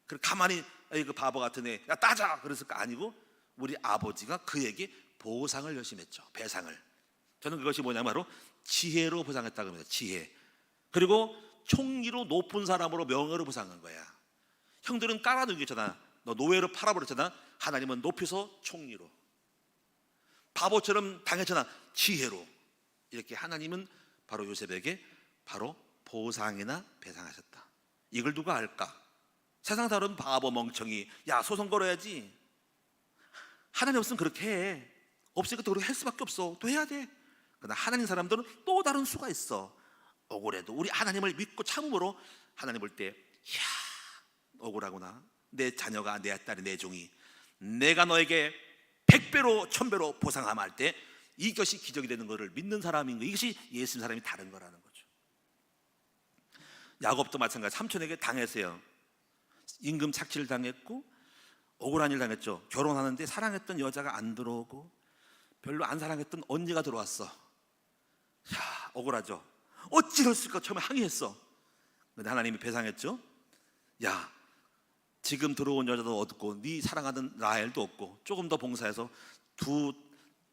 그럼 가만히 그 바보 같은 애, 야 따자 그랬을까? 아니고 우리 아버지가 그에게 보상을 열심히 했죠. 배상을. 저는 그것이 뭐냐면 바로 지혜로 보상했다고 합니다. 지혜. 그리고 총리로 높은 사람으로 명예로 보상한 거야. 형들은 깔아누겼잖아. 너 노예로 팔아버렸잖아. 하나님은 높여서 총리로. 바보처럼 당했잖아. 지혜로. 이렇게 하나님은 바로 요셉에게 바로 보상이나 배상하셨다. 이걸 누가 알까? 세상 사람은 바보 멍청이, 야 소송 걸어야지. 하나님 없으면 그렇게 해. 없으니까 또 그렇게 할 수밖에 없어. 또 해야 돼. 그러나 하나님 사람들은 또 다른 수가 있어. 억울해도 우리 하나님을 믿고 참음으로 하나님 볼 때, 이야 억울하구나. 내 자녀가, 내 딸이, 내 종이 내가 너에게 100배로 1000배로 보상함 할 때 이것이 기적이 되는 것을 믿는 사람인 거. 이것이 예수 사람이 다른 거라는 거죠. 야곱도 마찬가지. 삼촌에게 당했어요. 임금 착취를 당했고 억울한 일 당했죠. 결혼하는데 사랑했던 여자가 안 들어오고 별로 안 사랑했던 언니가 들어왔어. 야, 억울하죠. 어찌 이랬을까 처음에 항의했어. 근데 하나님이 배상했죠. 야, 지금 들어온 여자도 없고 네 사랑하는 라헬도 없고 조금 더 봉사해서 두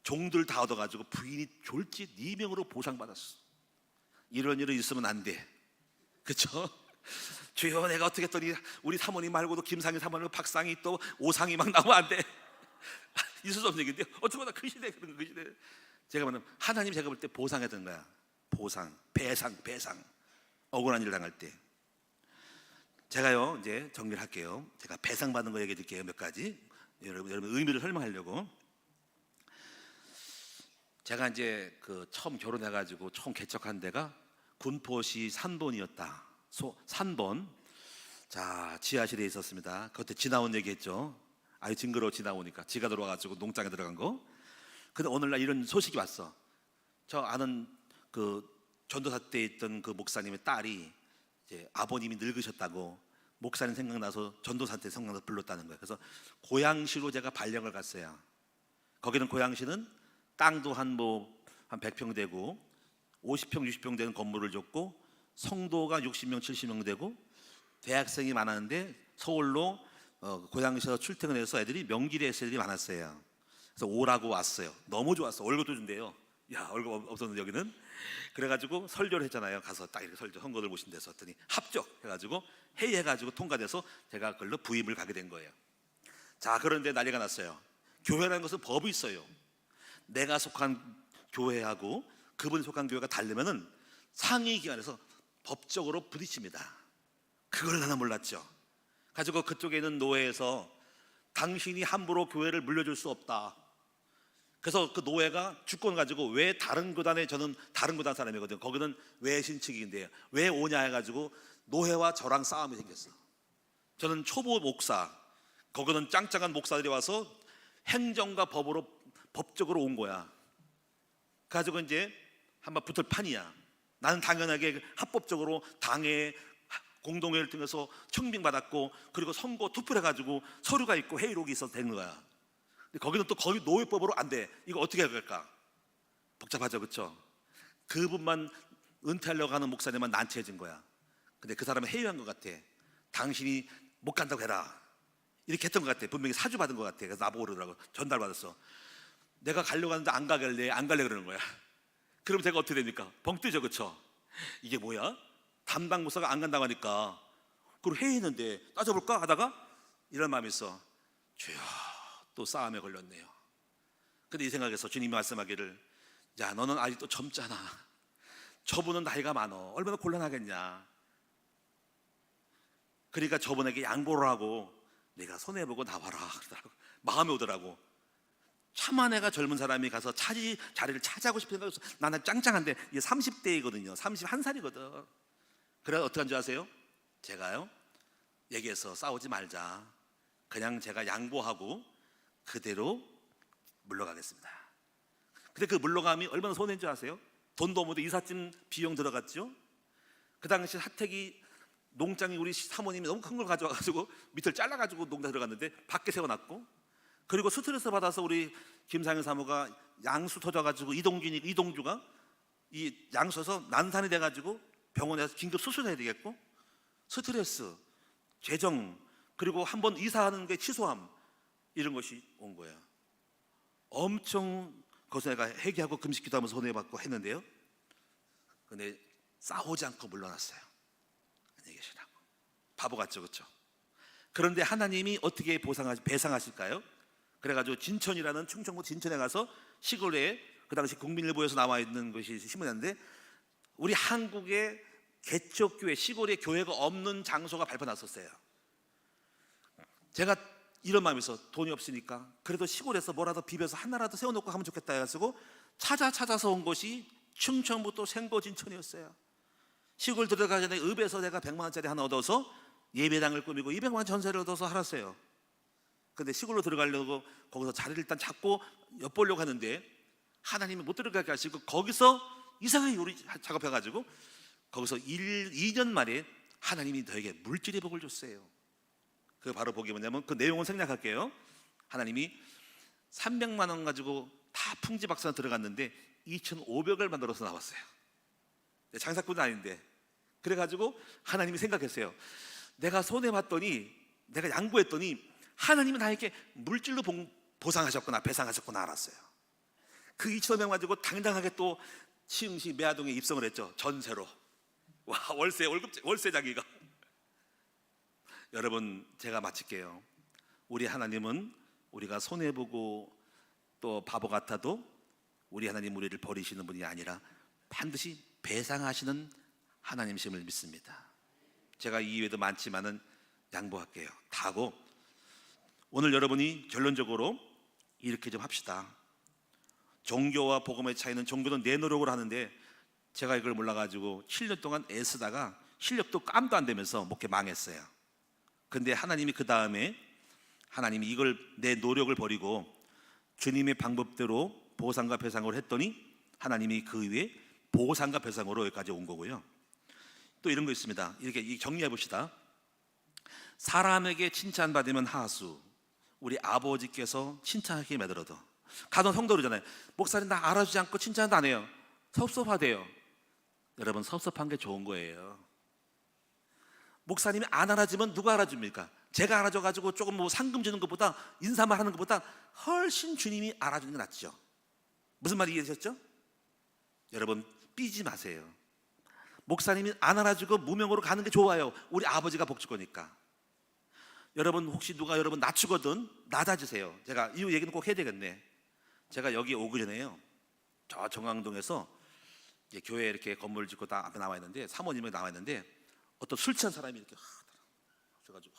종들 다 얻어가지고 부인이 졸지 네 명으로 보상받았어. 이런 일은 있으면 안 돼. 그렇죠? 주여, 내가 어떻게 했더니 우리 사모님 말고도 김상희 사모님, 박상희 또 오상이 막 나오면 안 돼. 있을 수 없는 얘기인데 어쩌면 그 시대 그런 그 시대. 제가 말하면 하나님 제가 볼 때 보상했던 거야. 보상, 배상. 억울한 일 당할 때. 제가요 이제 정리를 할게요. 제가 배상 받는 거 얘기해 드릴게요. 몇 가지 여러분 의미를 설명하려고. 제가 이제 그 처음 결혼해가지고 처음 개척한 데가 군포시 산본이었다. 산본. 자, 지하실에 있었습니다. 그때 지나온 얘기했죠. 아유 징그러워. 지나오니까 지가 들어와가지고 농장에 들어간 거. 근데 오늘날 이런 소식이 왔어. 저 아는 그 전도사 때 있던 그 목사님의 딸이 이제 아버님이 늙으셨다고 목사님 생각나서 전도사한테 생각나서 불렀다는 거예요. 그래서 고양시로 제가 발령을 갔어요. 거기는 고양시는 땅도 한 100평 되고 50평 60평 되는 건물을 줬고 성도가 60명 70명 되고 대학생이 많았는데 서울로 고양시에서 출퇴근해서 애들이 명길에 있을 애들이 많았어요. 그래서 오라고 왔어요. 너무 좋았어. 월급도 준대요. 야, 월급 없었는데 여기는. 그래가지고 설교를 했잖아요. 가서 딱 이렇게 설교 선거들 모신 데서 했더니 합격해가지고 회의해가지고 통과돼서 제가 그걸로 부임을 가게 된 거예요. 자, 그런데 난리가 났어요. 교회라는 것은 법이 있어요. 내가 속한 교회하고 그분이 속한 교회가 다르면은 상위 기관에서 법적으로 부딪힙니다. 그걸 나는 몰랐죠. 가지고 그쪽에 있는 노회에서 당신이 함부로 교회를 물려줄 수 없다. 그래서 그 노회가 주권 가지고 왜 다른 교단에, 저는 다른 교단 사람이거든요. 거기는 외신측인데 왜 오냐 해가지고 노회와 저랑 싸움이 생겼어. 저는 초보 목사, 거기는 짱짱한 목사들이 와서 행정과 법적으로 온 거야. 가지고 이제 한번 붙을 판이야. 나는 당연하게 합법적으로 당의 공동회의를 통해서 청빙받았고 그리고 선거 투표를 해가지고 서류가 있고 회의록이 있어도 되는 거야. 근데 거기는 또 거기 노회법으로 안 돼. 이거 어떻게 해야 될까? 복잡하죠, 그렇죠? 그분만 은퇴하려고 하는 목사님만 난처해진 거야. 근데 그 사람은 회유한 것 같아. 당신이 못 간다고 해라. 이렇게 했던 것 같아. 분명히 사주 받은 것 같아. 그래서 나보고 그러더라고. 전달 받았어. 내가 가려고 하는데 안 가길래 안 갈래 그러는 거야. 그럼 제가 어떻게 됩니까? 벙 뜨죠, 그렇죠? 이게 뭐야? 담당 목사가 안 간다고 하니까 그걸 회의했는데 따져볼까 하다가 이런 마음이 있어. 주여, 또 싸움에 걸렸네요. 근데 이 생각에서 주님이 말씀하기를, 야, 너는 아직도 젊잖아. 저분은 나이가 많어. 얼마나 곤란하겠냐. 그러니까 저분에게 양보를 하고 내가 손해보고 나와라 그러더라고. 마음에 오더라고. 차마 내가 젊은 사람이 가서 자리를 차지하고 싶은 생각이 없어. 나는 짱짱한데 이게 30대이거든요 31살이거든 그래서 어떻게 한 줄 아세요? 제가요 얘기해서 싸우지 말자. 그냥 제가 양보하고 그대로 물러가겠습니다. 근데 그 물러감이 얼마나 손해인 줄 아세요? 돈도 없는데 이삿짐 비용 들어갔죠. 그 당시 하택이 농장이 우리 사모님이 너무 큰 걸 가져와가지고 밑을 잘라가지고 농장 들어갔는데 밖에 세워놨고, 그리고 스트레스 받아서 우리 김상현 사모가 양수 터져가지고 이동주가 이 양수에서 난산이 돼가지고 병원에서 긴급 수술해야 되겠고, 스트레스, 재정, 그리고 한번 이사하는 게 취소함, 이런 것이 온 거예요. 엄청 거기서 내가 회개하고 금식기도 하면서 손해받고 했는데요. 근데 싸우지 않고 물러났어요. 안녕히 계시라고. 바보 같죠, 그렇죠? 그런데 하나님이 어떻게 배상하실까요? 그래가지고 진천이라는 충청도 진천에 가서 시골에 그 당시 국민일보에서 나와 있는 것이 신문이었는데, 우리 한국의 개척교회, 시골에 교회가 없는 장소가 발표났었어요. 제가 이런 마음이 있어. 돈이 없으니까 그래도 시골에서 뭐라도 비벼서 하나라도 세워놓고 하면 좋겠다 해가지고 찾아서 온 것이 충청북도 생보진천이었어요. 시골 들어가기 전에 읍에서 내가 100만 원짜리 하나 얻어서 예배당을 꾸미고 200만 원 전세를 얻어서 살았어요. 근데 시골로 들어가려고 거기서 자리를 일단 잡고 엿보려고 하는데 하나님이 못 들어가게 하시고 거기서 이상하게 요리 작업해가지고 거기서 2년 만에 하나님이 너에게 물질의 복을 줬어요. 그 바로 복이 뭐냐면, 그 내용은 생략할게요. 하나님이 300만 원 가지고 다 다 풍지박산 들어갔는데 2,500을 만들어서 나왔어요. 장사꾼은 아닌데. 그래가지고 하나님이 생각했어요. 내가 손해봤더니, 내가 양보했더니 하나님은 나에게 물질로 보상하셨구나, 배상하셨구나 알았어요. 그 2,500 가지고 당당하게 또 시흥시 매화동에 입성을 했죠. 전세로. 와, 월세 자기가. 여러분, 제가 마칠게요. 우리 하나님은 우리가 손해보고 또 바보 같아도 우리 하나님 우리를 버리시는 분이 아니라 반드시 배상하시는 하나님이심을 믿습니다. 제가 이 이외에도 많지만은 양보할게요. 다 하고 오늘 여러분이 결론적으로 이렇게 좀 합시다. 종교와 복음의 차이는, 종교는 내 노력으로 하는데 제가 이걸 몰라가지고 7년 동안 애쓰다가 실력도 깜도 안 되면서 목회 망했어요. 근데 하나님이 그 다음에 하나님이 이걸 내 노력을 버리고 주님의 방법대로 보상과 배상을 했더니 하나님이 그 위에 보상과 배상으로 여기까지 온 거고요. 또 이런 거 있습니다. 이렇게 정리해 봅시다. 사람에게 칭찬받으면 하수, 우리 아버지께서 칭찬하기에 매달려도. 가던 성도 그러잖아요. 목사님 나 알아주지 않고 칭찬도 안 해요. 섭섭하대요. 여러분, 섭섭한 게 좋은 거예요. 목사님이 안 알아주면 누가 알아줍니까? 제가 알아줘가지고 조금 뭐 상금 주는 것보다, 인사만 하는 것보다 훨씬 주님이 알아주는 게 낫죠. 무슨 말이 이해되셨죠? 여러분, 삐지 마세요. 목사님이 안 알아주고 무명으로 가는 게 좋아요. 우리 아버지가 복 줄 거니까. 여러분, 혹시 누가 여러분 낮추거든 낮아주세요. 제가 이 얘기는 꼭 해야 되겠네. 제가 여기 오기 전에요, 저 정강동에서 교회 이렇게 건물 짓고 다 앞에 나와 있는데, 사모님이 나와 있는데 어떤 술 취한 사람이 이렇게 그래가지고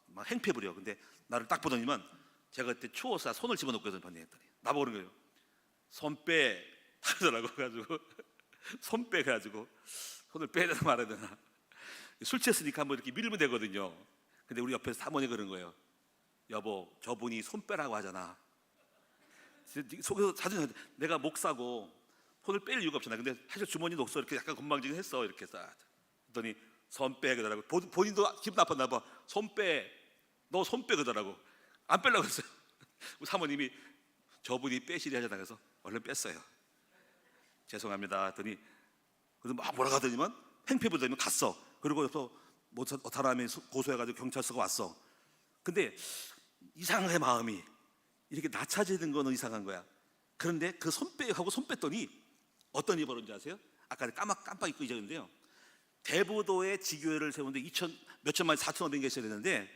막 행패 부려. 근데 나를 딱 보더니만 제가 그때 추워서 손을 집어넣고 했더니 나보고 그런 거예요. 손 빼 하더라고. 그래가지고 손 빼. 그래가지고 손을 빼야 되나 말아야 되나. 술 취했으니까 한번 이렇게 밀면 되거든요. 근데 우리 옆에서 사모님 그런 거예요. 여보, 저분이 손 빼라고 하잖아. 속에서 자주 내가 목사고 손을 뺄 이유가 없잖아. 근데 사실 주머니 녹서 이렇게 약간 건방지게 이렇게 싹. 그랬더니 손 빼 그러더라고. 본인도 기분 나빴나 봐. 손 빼. 너 손 빼 그러더라고. 안 빼려고 했어요. 사모님이 저분이 빼시리 하잖아. 그래서 얼른 뺐어요. 죄송합니다 했더니, 그래서 막 뭐라 하더니만 행패 부더니만 갔어. 그리고 또 뭐 사람이 고소해가지고 경찰서가 왔어. 근데 이상해, 마음이 이렇게 낮춰지는 거는 이상한 거야. 그런데 그 손 빼하고 손 뺐더니 어떤 일이 벌어진지 아세요? 아까 깜빡 잊고 잊었는데요, 대부도에 지교회를 세우는데 몇천만, 4,500개 있어야 되는데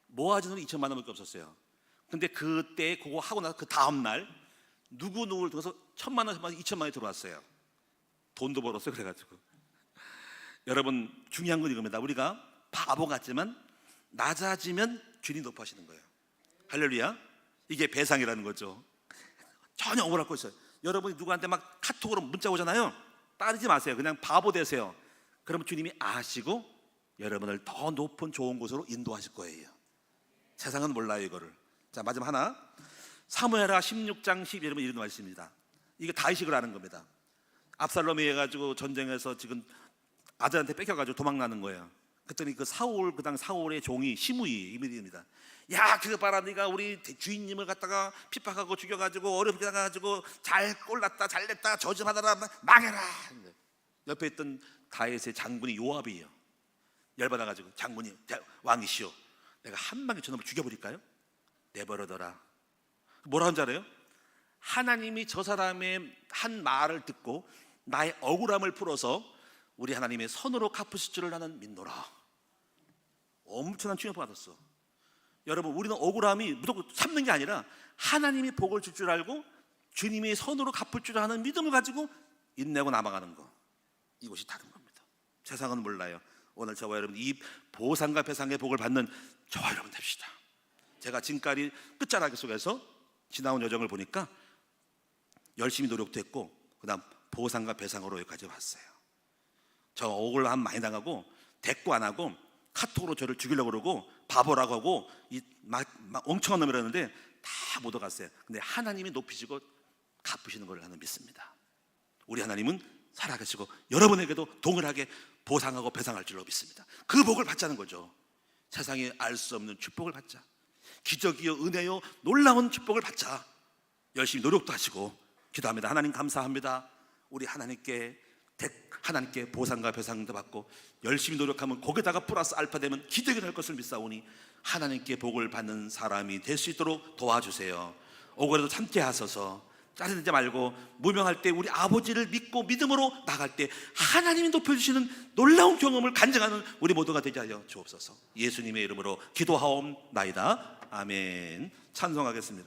모아진 돈은 2천만 원밖에 없었어요. 근데 그때 그거 하고 나서 그 다음 날 누구를 통해서 1,000만 원, 2천만 원이 들어왔어요. 돈도 벌었어요. 그래가지고 여러분, 중요한 건 이겁니다. 우리가 바보 같지만 낮아지면 주님 높아지는 거예요. 할렐루야. 이게 배상이라는 거죠. 전혀 억울할 거 있어요. 여러분이 누구한테 막 카톡으로 문자 오잖아요. 따르지 마세요. 그냥 바보 되세요. 그러면 주님이 아시고 여러분을 더 높은 좋은 곳으로 인도하실 거예요. 세상은 몰라요 이거를. 자, 마지막 하나, 사무엘하 16장 12절 여러분 이런 말씀입니다. 이게 다윗이 아는 겁니다. 압살롬이 해가지고 전쟁에서 지금 아들한테 뺏겨가지고 도망나는 거예요. 그랬더니 그 사울의 종이 시므이 이입니다. 야, 그거 봐라, 네가 우리 주인님을 갖다가 핍박하고 죽여가지고 어렵게 당해가지고 잘 꼴났다, 잘 냈다, 저주받아라, 망해라. 옆에 있던 다윗의 장군이 요압이에요. 열받아가지고, 장군이 왕이시오, 내가 한 방에 저놈을 죽여버릴까요? 내버려둬라. 뭐라 하는지 알아요? 하나님이 저 사람의 한 말을 듣고 나의 억울함을 풀어서 우리 하나님의 선으로 갚으실 줄을 나는 믿노라. 엄청난 충격을 받았어. 여러분, 우리는 억울함이 무조건 참는 게 아니라 하나님이 복을 줄 줄 알고 주님의 선으로 갚을 줄 아는 믿음을 가지고 인내하고 남아가는 거, 이것이 다른 겁니다. 세상은 몰라요. 오늘 저와 여러분 이 보상과 배상의 복을 받는 저와 여러분 됩시다. 제가 지금까지 끝자락에 속에서 지나온 여정을 보니까 열심히 노력도 했고 그 다음 보상과 배상으로 여기까지 왔어요. 저 억울함 많이 당하고 대꾸 안 하고 카톡으로 저를 죽이려고 그러고 바보라고 하고 막 엉청한 놈이라는데 다 못 오갔어요. 근데 하나님이 높이시고 갚으시는 걸 나는 믿습니다. 우리 하나님은 살아계시고 여러분에게도 동일하게 보상하고 배상할 줄로 믿습니다. 그 복을 받자는 거죠. 세상에 알 수 없는 축복을 받자. 기적이요, 은혜요, 놀라운 축복을 받자. 열심히 노력도 하시고 기도합니다. 하나님 감사합니다. 우리 하나님께 보상과 배상도 받고 열심히 노력하면 거기다가 플러스 알파 되면 기적이 될 것을 믿사오니 하나님께 복을 받는 사람이 될 수 있도록 도와주세요. 오고라도 참게 하소서. 짜증내지 말고 무명할 때 우리 아버지를 믿고 믿음으로 나갈 때 하나님이 높여주시는 놀라운 경험을 간증하는 우리 모두가 되게 하여 주옵소서. 예수님의 이름으로 기도하옵나이다. 아멘. 찬송하겠습니다.